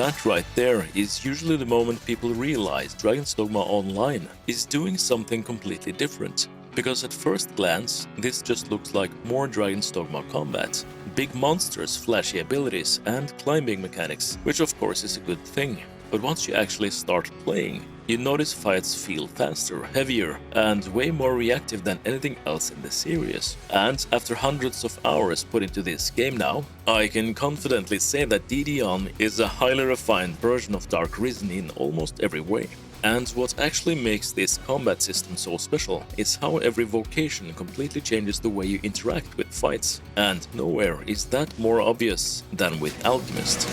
That right there is usually the moment people realize Dragon's Dogma Online is doing something completely different. Because at first glance, this just looks like more Dragon's Dogma combat. Big monsters, flashy abilities, and climbing mechanics, which of course is a good thing. But once you actually start playing, you notice fights feel faster, heavier, and way more reactive than anything else in the series. And after hundreds of hours put into this game now, I can confidently say that DDON is a highly refined version of Dark Risen in almost every way. And what actually makes this combat system so special is how every vocation completely changes the way you interact with fights, and nowhere is that more obvious than with Alchemist.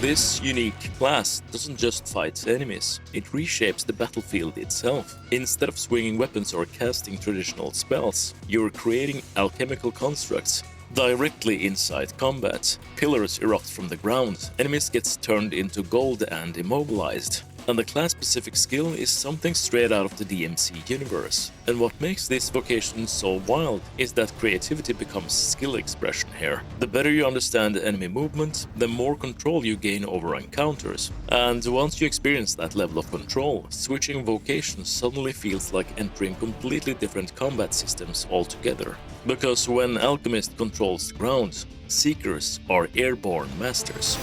This unique class doesn't just fight enemies, it reshapes the battlefield itself. Instead of swinging weapons or casting traditional spells, you're creating alchemical constructs directly inside combat. Pillars erupt from the ground, enemies get turned into gold and immobilized. And the class-specific skill is something straight out of the DMC universe. And what makes this vocation so wild is that creativity becomes skill expression here. The better you understand the enemy movement, the more control you gain over encounters. And once you experience that level of control, switching vocations suddenly feels like entering completely different combat systems altogether. Because when Alchemist controls the ground, Seekers are airborne masters.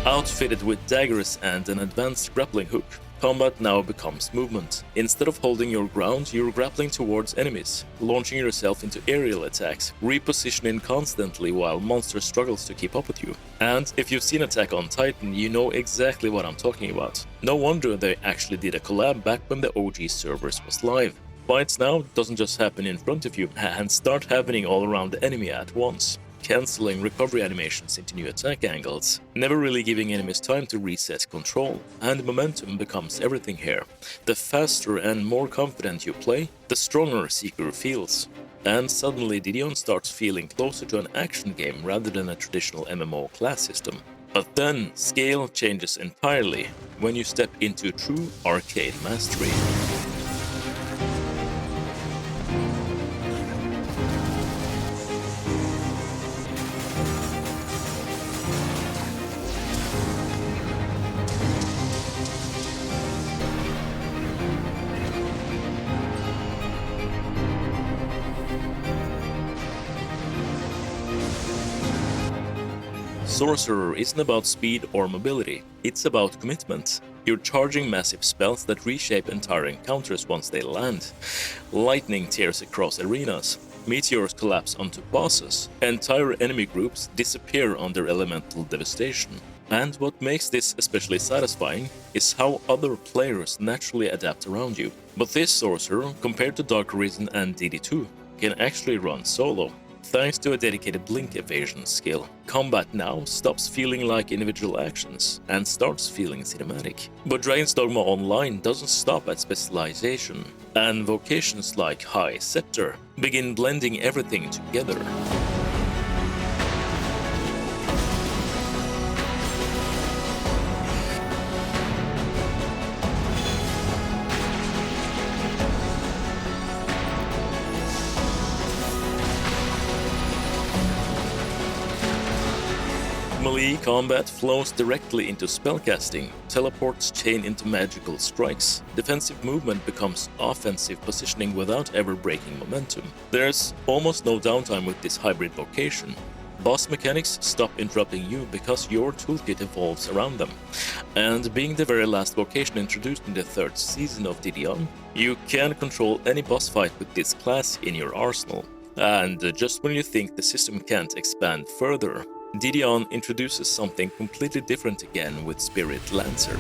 Outfitted with daggers and an advanced grappling hook, combat now becomes movement. Instead of holding your ground, you're grappling towards enemies, launching yourself into aerial attacks, repositioning constantly while monster struggles to keep up with you. And if you've seen Attack on Titan, you know exactly what I'm talking about. No wonder they actually did a collab back when the OG servers was live. Fights now doesn't just happen in front of you and start happening all around the enemy at once, cancelling recovery animations into new attack angles, never really giving enemies time to reset control, and momentum becomes everything here. The faster and more confident you play, the stronger Seeker feels. And suddenly DDON starts feeling closer to an action game rather than a traditional MMO class system. But then, scale changes entirely when you step into true arcade mastery. Sorcerer isn't about speed or mobility, it's about commitment. You're charging massive spells that reshape entire encounters once they land. Lightning tears across arenas, meteors collapse onto bosses, entire enemy groups disappear under elemental devastation. And what makes this especially satisfying is how other players naturally adapt around you. But this Sorcerer, compared to Dark Risen and DD2, can actually run solo. Thanks to a dedicated blink evasion skill, combat now stops feeling like individual actions and starts feeling cinematic. But Dragon's Dogma Online doesn't stop at specialization, and vocations like High Scepter begin blending everything together. Melee combat flows directly into spellcasting, teleports chain into magical strikes, defensive movement becomes offensive positioning without ever breaking momentum. There's almost no downtime with this hybrid vocation. Boss mechanics stop interrupting you because your toolkit evolves around them. And being the very last vocation introduced in the third season of DDON, you can control any boss fight with this class in your arsenal. And just when you think the system can't expand further, DDON introduces something completely different again with Spirit Lancer.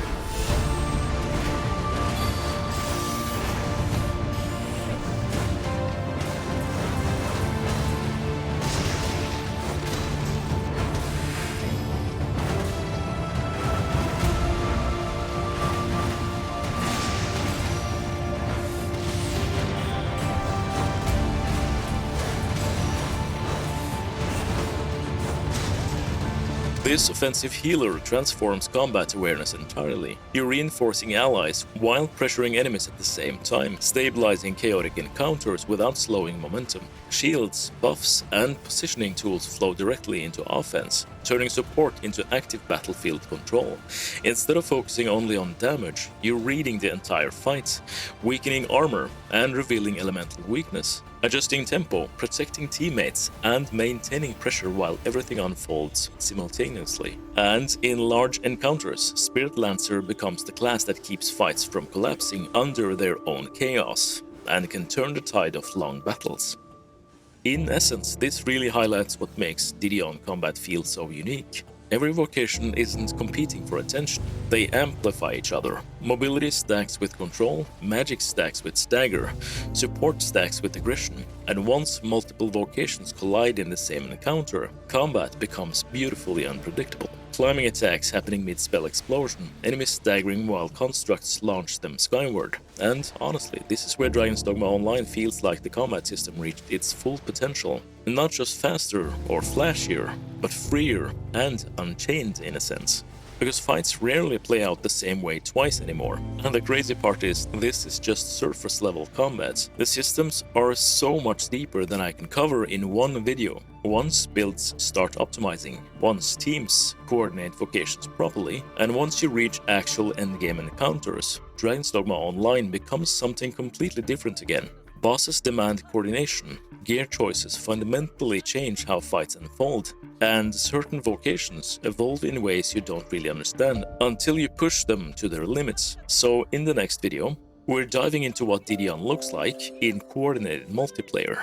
This offensive healer transforms combat awareness entirely. You're reinforcing allies while pressuring enemies at the same time, stabilizing chaotic encounters without slowing momentum. Shields, buffs, and positioning tools flow directly into offense, turning support into active battlefield control. Instead of focusing only on damage, you're reading the entire fight, weakening armor and revealing elemental weakness, adjusting tempo, protecting teammates, and maintaining pressure while everything unfolds simultaneously. And in large encounters, Spirit Lancer becomes the class that keeps fights from collapsing under their own chaos, and can turn the tide of long battles. In essence, this really highlights what makes DDON combat feel so unique. Every vocation isn't competing for attention, they amplify each other. Mobility stacks with control, magic stacks with stagger, support stacks with aggression, and once multiple vocations collide in the same encounter, combat becomes beautifully unpredictable. Climbing attacks happening mid-spell explosion, enemies staggering while constructs launch them skyward. And honestly, this is where Dragon's Dogma Online feels like the combat system reached its full potential. Not just faster or flashier, but freer and unchained in a sense. Because fights rarely play out the same way twice anymore. And the crazy part is, this is just surface level combat. The systems are so much deeper than I can cover in one video. Once builds start optimizing, once teams coordinate vocations properly, and once you reach actual endgame encounters, Dragon's Dogma Online becomes something completely different again. Bosses demand coordination, gear choices fundamentally change how fights unfold, and certain vocations evolve in ways you don't really understand until you push them to their limits. So in the next video, we're diving into what DDON looks like in coordinated multiplayer.